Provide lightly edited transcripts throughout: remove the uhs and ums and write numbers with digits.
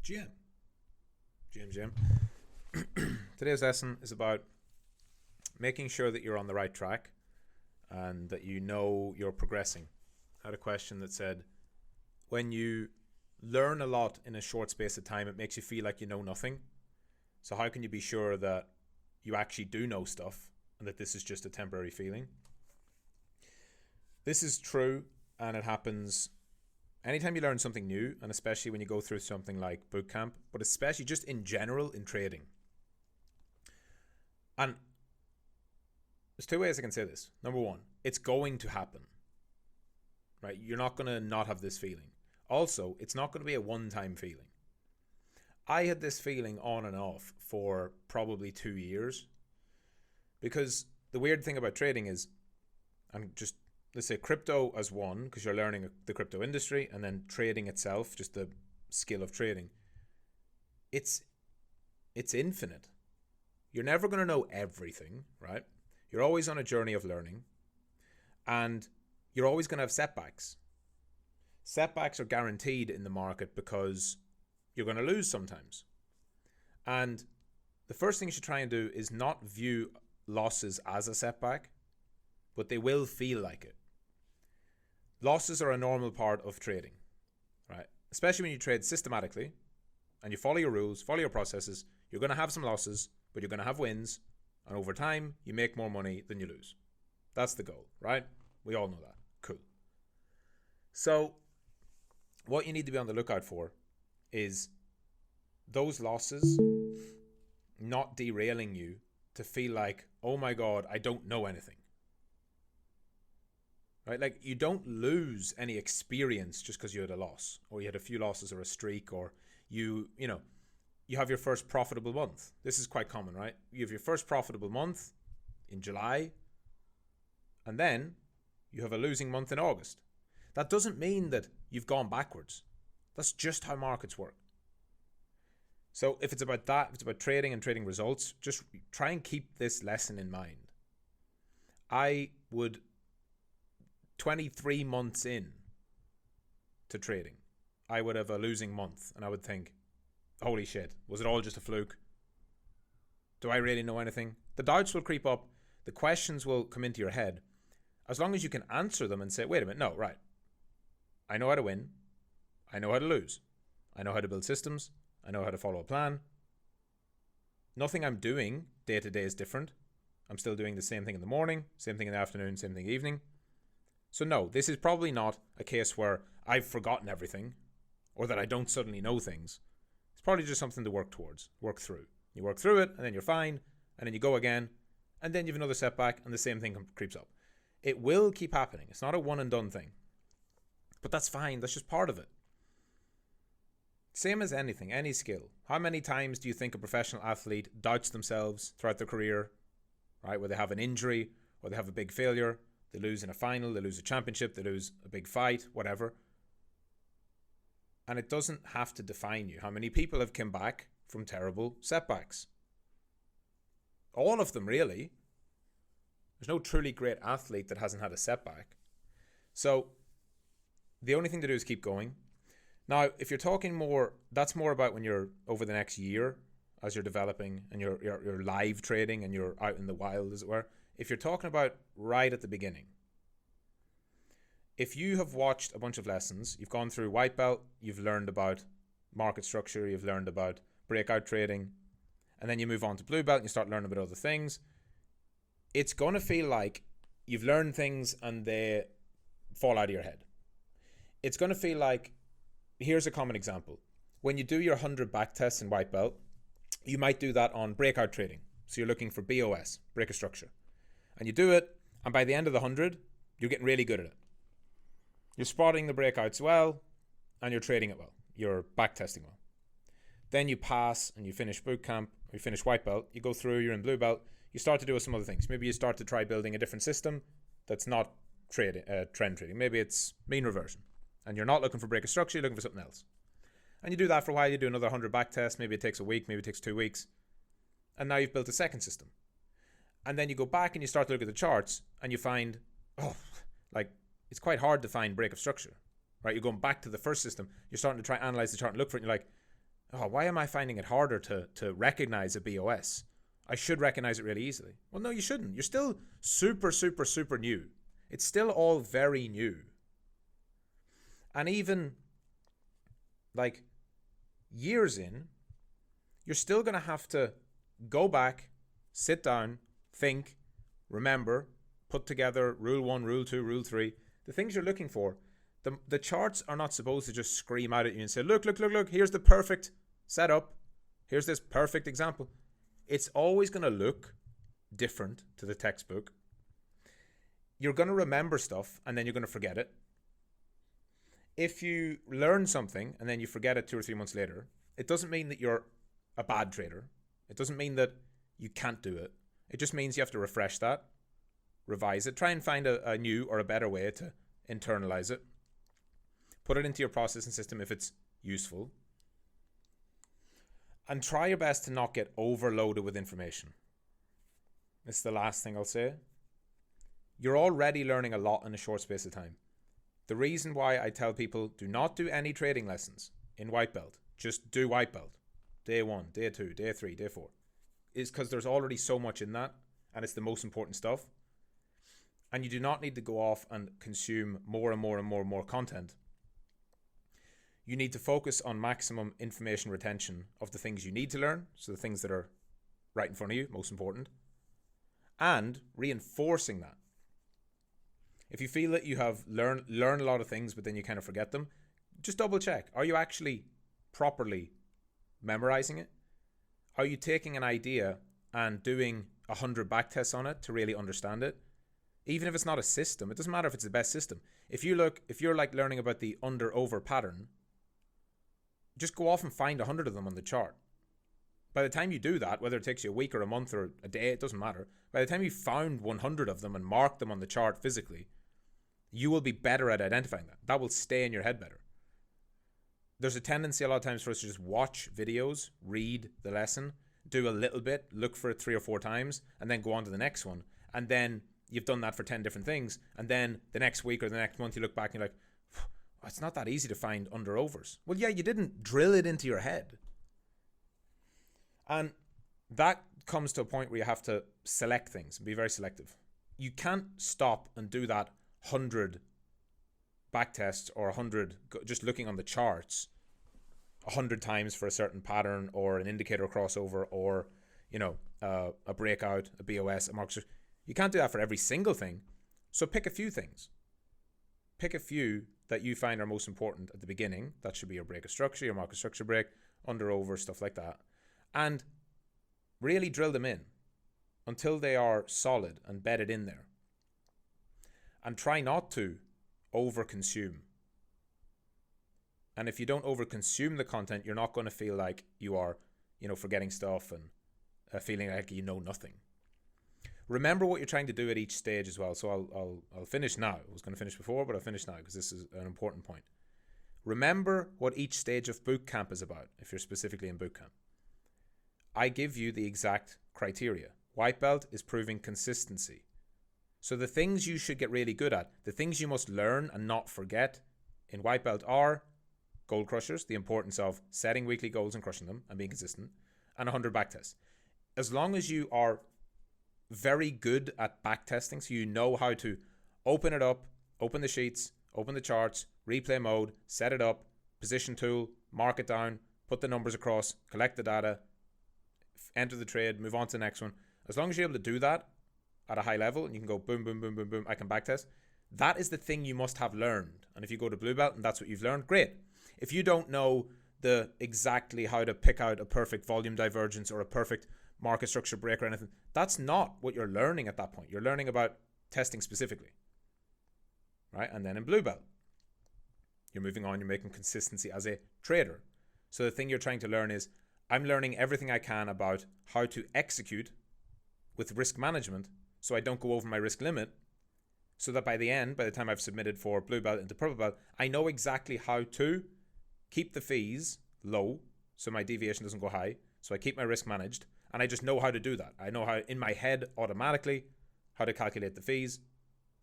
GM. GM. Today's lesson is about making sure that you're on the right track and that you know you're progressing. I had a question that said, when you learn a lot in a short space of time, it makes you feel like you know nothing. So how can you be sure that you actually do know stuff and that this is just a temporary feeling? This is true, and it happens anytime you learn something new, and especially when you go through something like boot camp, but especially just in general in trading. And there's two ways I can say this. Number one, it's going to happen, right? You're not going to not have this feeling. Also, it's not going to be a one-time feeling. I had this feeling on and off for probably 2 years, because the weird thing about trading is, and just let's say crypto as one, because you're learning the crypto industry, and then trading itself, just the skill of trading. It's infinite. You're never going to know everything, right? You're always on a journey of learning, and you're always going to have setbacks. Setbacks are guaranteed in the market because you're going to lose sometimes. And the first thing you should try and do is not view losses as a setback, but they will feel like it. Losses are a normal part of trading, right? Especially when you trade systematically and you follow your rules, follow your processes. You're going to have some losses, but you're going to have wins. And over time, you make more money than you lose. That's the goal, right? We all know that. Cool. So what you need to be on the lookout for is those losses not derailing you to feel like, oh my God, I don't know anything. Right? Like, you don't lose any experience just because you had a loss, or you had a few losses or a streak, or you have your first profitable month. This is quite common, right? You have your first profitable month in July, and then you have a losing month in August. That doesn't mean that you've gone backwards. That's just how markets work. So if it's about that, if it's about trading and trading results, just try and keep this lesson in mind. I would 23 months in to trading, I would have a losing month, and I would think, holy shit, was it all just a fluke? Do I really know anything? The doubts will creep up. The questions will come into your head. As long as you can answer them and say, wait a minute, no, right. I know how to win. I know how to lose. I know how to build systems. I know how to follow a plan. Nothing I'm doing day to day is different. I'm still doing the same thing in the morning, same thing in the afternoon, same thing in the evening. So no, this is probably not a case where I've forgotten everything or that I don't suddenly know things. It's probably just something to work towards, work through. You work through it, and then you're fine, and then you go again, and then you have another setback, and the same thing creeps up. It will keep happening. It's not a one and done thing. But that's fine. That's just part of it. Same as anything, any skill. How many times do you think a professional athlete doubts themselves throughout their career, right? Where they have an injury, or they have a big failure, they lose in a final, they lose a championship, they lose a big fight, whatever. And it doesn't have to define you. How many people have come back from terrible setbacks? All of them, really. There's no truly great athlete that hasn't had a setback. So the only thing to do is keep going. Now, if you're talking more, that's more about when you're over the next year, as you're developing and you're live trading and you're out in the wild, as it were. If you're talking about right at the beginning, if you have watched a bunch of lessons, you've gone through white belt, you've learned about market structure, you've learned about breakout trading, and then you move on to blue belt and you start learning about other things, it's going to feel like you've learned things and they fall out of your head. It's going to feel like, here's a common example. When you do your 100 back tests in white belt, you might do that on breakout trading. So you're looking for BOS, break of structure. And you do it, and by the end of the 100, you're getting really good at it. You're spotting the breakouts well, and you're trading it well. You're back testing well. Then you pass, and you finish boot camp, or you finish white belt, you go through, you're in blue belt, you start to do some other things. Maybe you start to try building a different system that's not trend trading. Maybe it's mean reversion. And you're not looking for break of structure, you're looking for something else. And you do that for a while, you do another 100 back tests, maybe it takes a week, maybe it takes 2 weeks. And now you've built a second system. And then you go back and you start to look at the charts and you find, it's quite hard to find break of structure, right? You're going back to the first system. You're starting to try and analyze the chart and look for it. And you're like, oh, why am I finding it harder to recognize a BOS? I should recognize it really easily. Well, no, you shouldn't. You're still super, super, super new. It's still all very new. And even like years in, you're still going to have to go back, sit down, think, remember, put together rule 1, rule 2, rule 3, the things you're looking for. The charts are not supposed to just scream out at you and say, look, here's the perfect setup. Here's this perfect example. It's always going to look different to the textbook. You're going to remember stuff and then you're going to forget it. If you learn something and then you forget it 2 or 3 months later, it doesn't mean that you're a bad trader. It doesn't mean that you can't do it. It just means you have to refresh that, revise it, try and find a new or a better way to internalize it. Put it into your process and system if it's useful. And try your best to not get overloaded with information. It's the last thing I'll say. You're already learning a lot in a short space of time. The reason why I tell people do not do any trading lessons in white belt, just do white belt. Day 1, day 2, day 3, day 4. Is because there's already so much in that and it's the most important stuff. And you do not need to go off and consume more and more and more and more content. You need to focus on maximum information retention of the things you need to learn, so the things that are right in front of you, most important, and reinforcing that. If you feel that you have learned a lot of things, but then you kind of forget them, just double check. Are you actually properly memorizing it? Are you taking an idea and doing 100 back tests on it to really understand it? Even if it's not a system, it doesn't matter if it's the best system. If you're like learning about the under-over pattern, just go off and find 100 of them on the chart. By the time you do that, whether it takes you a week or a month or a day, it doesn't matter. By the time you found 100 of them and marked them on the chart physically, you will be better at identifying that. That will stay in your head better. There's a tendency a lot of times for us to just watch videos, read the lesson, do a little bit, look for it 3 or 4 times, and then go on to the next one. And then you've done that for 10 different things. And then the next week or the next month you look back and you're like, it's not that easy to find under overs. Well, yeah, you didn't drill it into your head. And that comes to a point where you have to select things and be very selective. You can't stop and do that 100 back tests or 100 just looking on the charts 100 times for a certain pattern or an indicator crossover or, a breakout, a BOS, a market. You can't do that for every single thing. So pick a few things. Pick a few that you find are most important at the beginning. That should be your break of structure, your market structure break, under, over, stuff like that. And really drill them in until they are solid and bedded in there. And try not to over-consume. And if you don't over-consume the content, you're not going to feel like you are, forgetting stuff and feeling like you know nothing. Remember what you're trying to do at each stage as well. So I'll finish now. I was going to finish before, but I'll finish now because this is an important point. Remember what each stage of boot camp is about if you're specifically in boot camp. I give you the exact criteria. White belt is proving consistency. So the things you should get really good at, the things you must learn and not forget in white belt are goal crushers, the importance of setting weekly goals and crushing them and being consistent, and 100 back tests. As long as you are very good at back testing, so you know how to open it up, open the sheets, open the charts, replay mode, set it up, position tool, mark it down, put the numbers across, collect the data, enter the trade, move on to the next one. As long as you're able to do that at a high level and you can go boom, boom, boom, boom, boom, I can backtest, that is the thing you must have learned. And if you go to blue belt and that's what you've learned, great. If you don't know the exactly how to pick out a perfect volume divergence or a perfect market structure break or anything, that's not what you're learning at that point. You're learning about testing specifically, right? And then in blue belt, you're moving on, you're making consistency as a trader. So the thing you're trying to learn is, I'm learning everything I can about how to execute with risk management so I don't go over my risk limit, so that by the time I've submitted for blue belt into purple belt, I know exactly how to keep the fees low so my deviation doesn't go high, so I keep my risk managed, and I just know how to do that. I know how in my head automatically how to calculate the fees,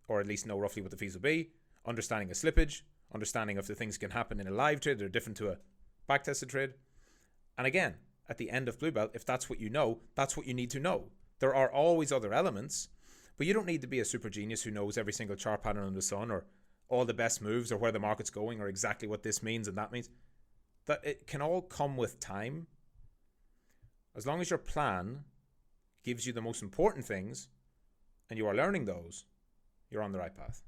or at least know roughly what the fees will be, understanding a slippage, understanding if the things can happen in a live trade that are different to a backtested trade. And again, at the end of Blue Belt, if that's what you know, that's what you need to know. There are always other elements, but you don't need to be a super genius who knows every single chart pattern under the sun or all the best moves or where the market's going or exactly what this means and that means. That it can all come with time. As long as your plan gives you the most important things and you are learning those, you're on the right path.